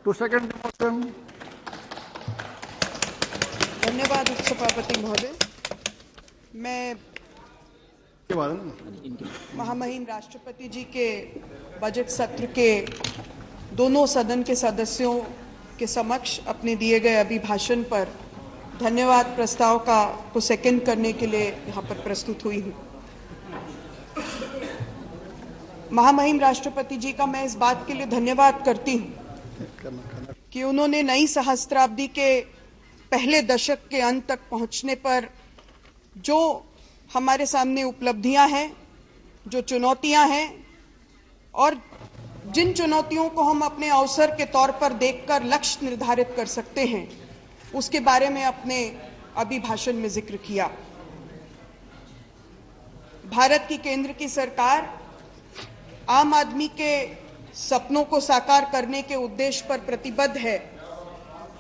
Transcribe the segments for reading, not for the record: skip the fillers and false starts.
To second the motion. धन्यवाद उपसभापति महोदय। मैं महामहिम राष्ट्रपति जी के बजट सत्र के दोनों सदन के सदस्यों के समक्ष अपने दिए गए अभिभाषण पर धन्यवाद प्रस्ताव को सेकंड करने के लिए यहाँ पर प्रस्तुत हुई हूँ। महामहिम राष्ट्रपति जी का मैं इस बात के लिए धन्यवाद करती हूँ कि उन्होंने नई सहस्त्राब्दी के पहले दशक के अंत तक पहुंचने पर जो हमारे सामने उपलब्धियां हैं, जो चुनौतियां हैं और जिन चुनौतियों को हम अपने अवसर के तौर पर देखकर लक्ष्य निर्धारित कर सकते हैं, उसके बारे में अपने अभिभाषण में जिक्र किया। भारत की केंद्र की सरकार आम आदमी के सपनों को साकार करने के उद्देश्य पर प्रतिबद्ध है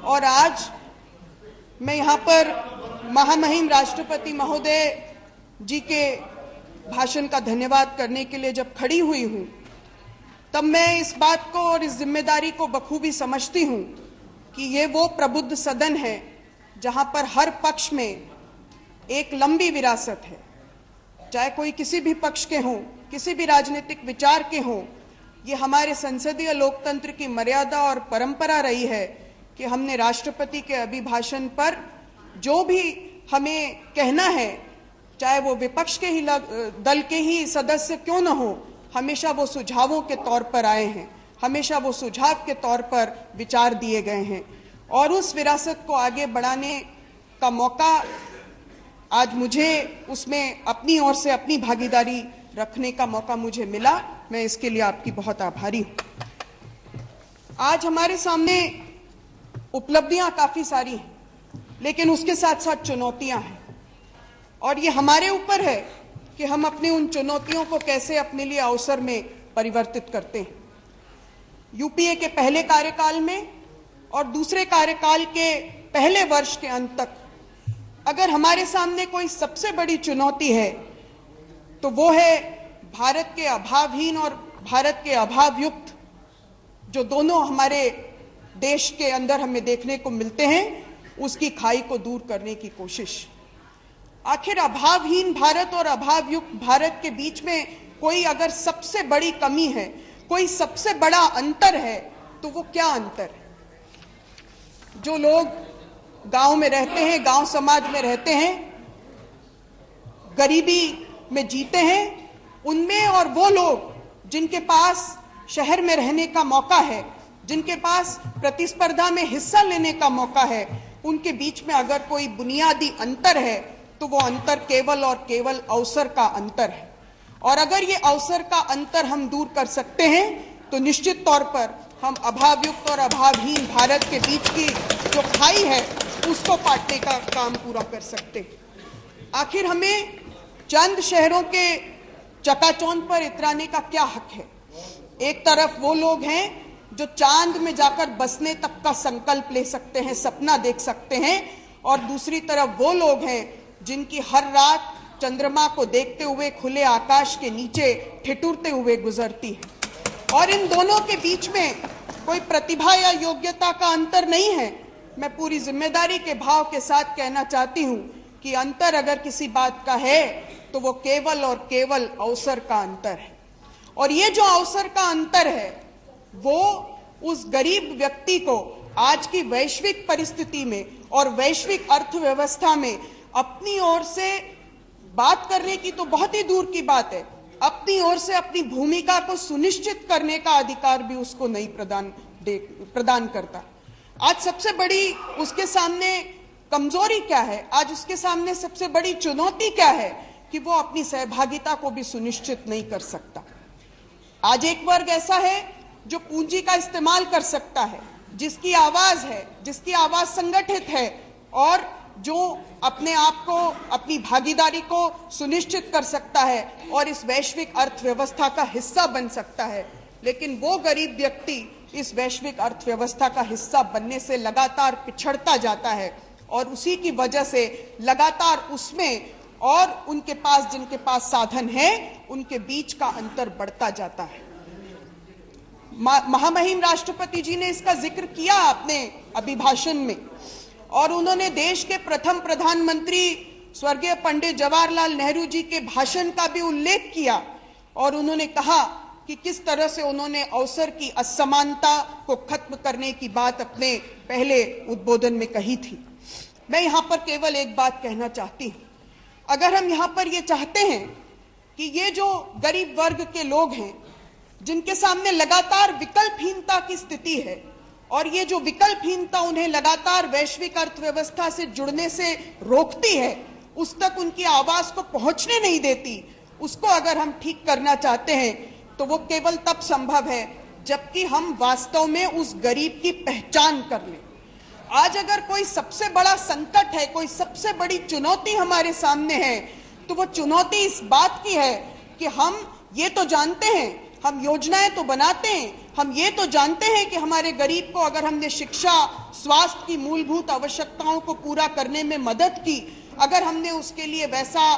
और आज मैं यहाँ पर महामहिम राष्ट्रपति महोदय जी के भाषण का धन्यवाद करने के लिए जब खड़ी हुई हूँ, तब मैं इस बात को और इस जिम्मेदारी को बखूबी समझती हूँ कि ये वो प्रबुद्ध सदन है जहाँ पर हर पक्ष में एक लंबी विरासत है, चाहे कोई किसी भी पक्ष के हों, किसी भी राजनीतिक विचार के हों। ये हमारे संसदीय लोकतंत्र की मर्यादा और परंपरा रही है कि हमने राष्ट्रपति के अभिभाषण पर जो भी हमें कहना है, चाहे वो विपक्ष के ही दल के ही सदस्य क्यों न हो, हमेशा वो सुझावों के तौर पर आए हैं, हमेशा वो सुझाव के तौर पर विचार दिए गए हैं और उस विरासत को आगे बढ़ाने का मौका आज मुझे उसमें अपनी ओर से अपनी भागीदारी रखने का मौका मुझे मिला। मैं इसके लिए आपकी बहुत आभारी हूं। आज हमारे सामने उपलब्धियां काफी सारी हैं, लेकिन उसके साथ साथ चुनौतियां हैं और ये हमारे ऊपर है कि हम अपनी उन चुनौतियों को कैसे अपने लिए अवसर में परिवर्तित करते हैं। यूपीए के पहले कार्यकाल में और दूसरे कार्यकाल के पहले वर्ष के अंत तक अगर हमारे सामने कोई सबसे बड़ी चुनौती है तो वो है भारत के अभावहीन और भारत के अभावयुक्त जो दोनों हमारे देश के अंदर हमें देखने को मिलते हैं, उसकी खाई को दूर करने की कोशिश। आखिर अभावहीन भारत और अभावयुक्त भारत के बीच में कोई अगर सबसे बड़ी कमी है, कोई सबसे बड़ा अंतर है, तो वो क्या अंतर है? जो लोग गांव में रहते हैं, गांव समाज में रहते हैं, गरीबी में जीते हैं, उनमें और वो लोग जिनके पास शहर में रहने का मौका है, जिनके पास प्रतिस्पर्धा में हिस्सा लेने का मौका है, उनके बीच में अगर कोई बुनियादी अंतर है तो वो अंतर केवल और केवल अवसर का अंतर है। और अगर ये अवसर का अंतर हम दूर कर सकते हैं तो निश्चित तौर पर हम अभावयुक्त और अभावहीन भारत के बीच की जो खाई है उसको पाटने का काम पूरा कर सकते हैं। आखिर हमें चंद शहरों के चकाचौंध पर इतराने का क्या हक है? एक तरफ वो लोग हैं जो चांद में जाकर बसने तक का संकल्प ले सकते हैं, सपना देख सकते हैं, और दूसरी तरफ वो लोग हैं जिनकी हर रात चंद्रमा को देखते हुए खुले आकाश के नीचे ठिठुरते हुए गुजरती है। और इन दोनों के बीच में कोई प्रतिभा या योग्यता का अंतर नहीं है। मैं पूरी जिम्मेदारी के भाव के साथ कहना चाहती हूं कि अंतर अगर किसी बात का है तो वो केवल और केवल अवसर का अंतर है। और ये जो अवसर का अंतर है वो उस गरीब व्यक्ति को आज की वैश्विक परिस्थिति में और वैश्विक अर्थव्यवस्था में अपनी ओर से बात करने की तो बहुत ही दूर की बात है, अपनी ओर से अपनी भूमिका को सुनिश्चित करने का अधिकार भी उसको नहीं प्रदान करता। आज सबसे बड़ी उसके सामने कमजोरी क्या है? आज उसके सामने सबसे बड़ी चुनौती क्या है कि वो अपनी सहभागिता को भी सुनिश्चित नहीं कर सकता। आज एक वर्ग ऐसा है जो पूंजी का इस्तेमाल कर सकता है, जिसकी आवाज है, जिसकी आवाज संगठित है और जो अपने आप को, अपनी भागीदारी को सुनिश्चित कर सकता है और इस वैश्विक अर्थव्यवस्था का हिस्सा बन सकता है। लेकिन वो गरीब व्यक्ति इस वैश्विक अर्थव्यवस्था का हिस्सा बनने से लगातार पिछड़ता जाता है और उसी की वजह से लगातार उसमें और उनके पास, जिनके पास साधन है, उनके बीच का अंतर बढ़ता जाता है। महामहिम राष्ट्रपति जी ने इसका जिक्र किया अपने अभिभाषण में, और उन्होंने देश के प्रथम प्रधानमंत्री स्वर्गीय पंडित जवाहरलाल नेहरू जी के भाषण का भी उल्लेख किया, और उन्होंने कहा कि किस तरह से उन्होंने अवसर की असमानता को खत्म करने की बात अपने पहले उद्बोधन में कही थी। मैं यहां पर केवल एक बात कहना चाहती हूं, अगर हम यहां पर ये चाहते हैं कि ये जो गरीब वर्ग के लोग हैं जिनके सामने लगातार विकल्पहीनता की स्थिति है, और ये जो विकल्पहीनता उन्हें लगातार वैश्विक अर्थव्यवस्था से जुड़ने से रोकती है, उस तक उनकी आवाज को पहुंचने नहीं देती, उसको अगर हम ठीक करना चाहते हैं तो वो केवल तब संभव है जबकि हम वास्तव में उस गरीब की पहचान कर लें। आज अगर कोई सबसे बड़ा संकट है, कोई सबसे बड़ी चुनौती हमारे सामने है, तो वो चुनौती इस बात की है कि हम ये तो जानते हैं, हम योजनाएं तो बनाते हैं, हम ये तो जानते हैं कि हमारे गरीब को अगर हमने शिक्षा, स्वास्थ्य की मूलभूत आवश्यकताओं को पूरा करने में मदद की, अगर हमने उसके लिए वैसा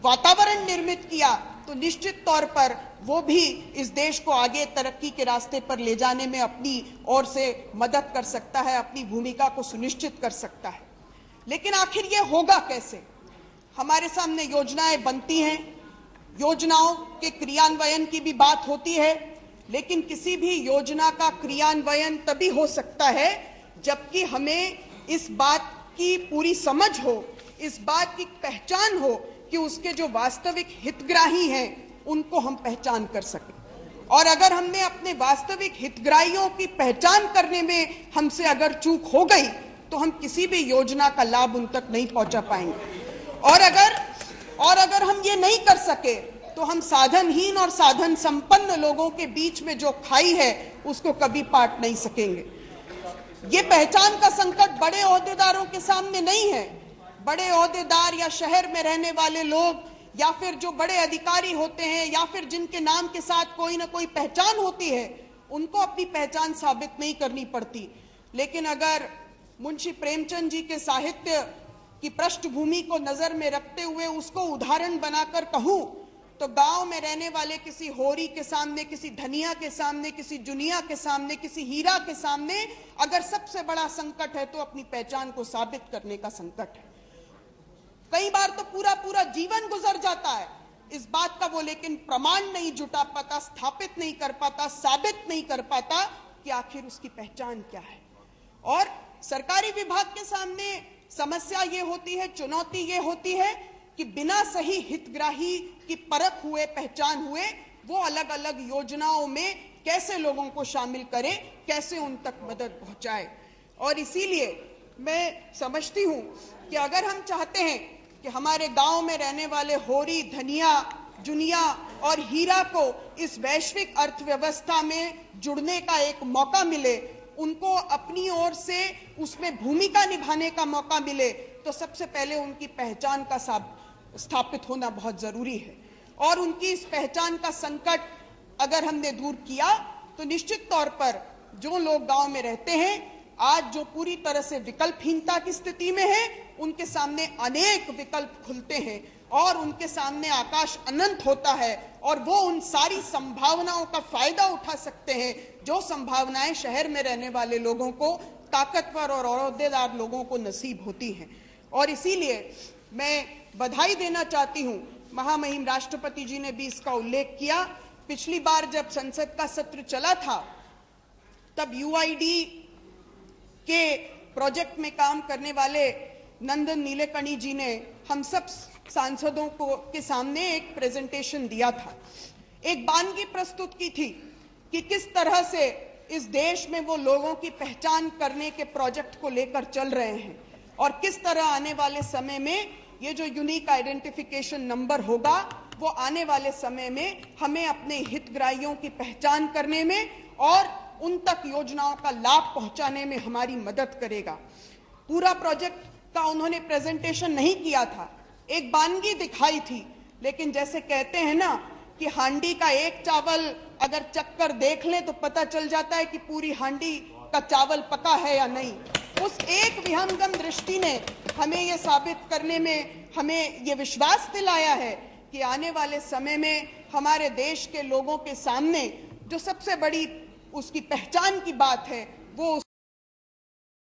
वातावरण निर्मित किया, तो निश्चित तौर पर वो भी इस देश को आगे तरक्की के रास्ते पर ले जाने में अपनी ओर से मदद कर सकता है, अपनी भूमिका को सुनिश्चित कर सकता है। लेकिन आखिर ये होगा कैसे? हमारे सामने योजनाएं बनती हैं, योजनाओं के क्रियान्वयन की भी बात होती है, लेकिन किसी भी योजना का क्रियान्वयन तभी हो सकता है जबकि हमें इस बात की पूरी समझ हो, इस बात की पहचान हो कि उसके जो वास्तविक हितग्राही हैं उनको हम पहचान कर सकें। और अगर हमने अपने वास्तविक हितग्राहियों की पहचान करने में हमसे अगर चूक हो गई तो हम किसी भी योजना का लाभ उन तक नहीं पहुंचा पाएंगे। और अगर हम ये नहीं कर सके तो हम साधनहीन और साधन संपन्न लोगों के बीच में जो खाई है उसको कभी पाट नहीं सकेंगे। ये पहचान का संकट बड़े ओहदेदारों के सामने नहीं है। बड़े ओहदेदार या शहर में रहने वाले लोग या फिर जो बड़े अधिकारी होते हैं या फिर जिनके नाम के साथ कोई ना कोई पहचान होती है, उनको अपनी पहचान साबित नहीं करनी पड़ती। लेकिन अगर मुंशी प्रेमचंद जी के साहित्य की पृष्ठभूमि को नजर में रखते हुए उसको उदाहरण बनाकर कहूं, तो गांव में रहने वाले किसी होरी के सामने, किसी धनिया के सामने, किसी जुनिया के सामने, किसी हीरा के सामने अगर सबसे बड़ा संकट है तो अपनी पहचान को साबित करने का संकट है। कई बार तो पूरा पूरा जीवन गुजर जाता है इस बात का वो, लेकिन प्रमाण नहीं जुटा पाता, स्थापित नहीं कर पाता, साबित नहीं कर पाता कि आखिर उसकी पहचान क्या है। और सरकारी विभाग के सामने समस्या ये होती है, चुनौती ये होती है कि बिना सही हितग्राही की परख हुए, पहचान हुए, वो अलग अलग योजनाओं में कैसे लोगों को शामिल करे, कैसे उन तक मदद पहुंचाए। और इसीलिए मैं समझती हूं कि अगर हम चाहते हैं कि हमारे गांव में रहने वाले होरी, धनिया, जुनिया और हीरा को इस वैश्विक अर्थव्यवस्था में जुड़ने का एक मौका मिले, उनको अपनी ओर से उसमें भूमिका निभाने का मौका मिले, तो सबसे पहले उनकी पहचान का स्थापित होना बहुत जरूरी है। और उनकी इस पहचान का संकट अगर हमने दूर किया तो निश्चित तौर पर जो लोग गांव में रहते हैं, आज जो पूरी तरह से विकल्पहीनता की स्थिति में है, उनके सामने अनेक विकल्प खुलते हैं और उनके सामने आकाश अनंत होता है, और वो उन सारी संभावनाओं का फायदा उठा सकते हैं जो संभावनाएं शहर में रहने वाले लोगों को, ताकतवर और ओहदेदार लोगों को नसीब होती हैं। और इसीलिए मैं बधाई देना चाहती हूं, महामहिम राष्ट्रपति जी ने भी इसका उल्लेख किया। पिछली बार जब संसद का सत्र चला था तब यूआईडी के प्रोजेक्ट में काम करने वाले नंदन नीलेकणी जी ने हम सब सांसदों के सामने एक प्रेजेंटेशन दिया था, एक वानगी प्रस्तुत की थी कि किस तरह से इस देश में वो लोगों की पहचान करने के प्रोजेक्ट को लेकर चल रहे हैं और किस तरह आने वाले समय में ये जो यूनिक आइडेंटिफिकेशन नंबर होगा वो आने वाले समय में हमें अपने हितग्राहियों की पहचान करने में और उन तक योजनाओं का लाभ पहुंचाने में हमारी मदद करेगा। पूरा प्रोजेक्ट का उन्होंने प्रेजेंटेशन नहीं किया था, एक वानगी दिखाई थी, लेकिन जैसे कहते हैं ना कि हांडी का एक चावल अगर चक्कर देख ले तो पता चल जाता है कि पूरी हांडी का चावल पका है या नहीं। उस एक विहंगम दृष्टि ने हमें ये साबित करने में हमें ये विश्वास दिलाया है कि आने वाले समय में हमारे देश के लोगों के सामने जो सबसे बड़ी उसकी पहचान की बात है, वो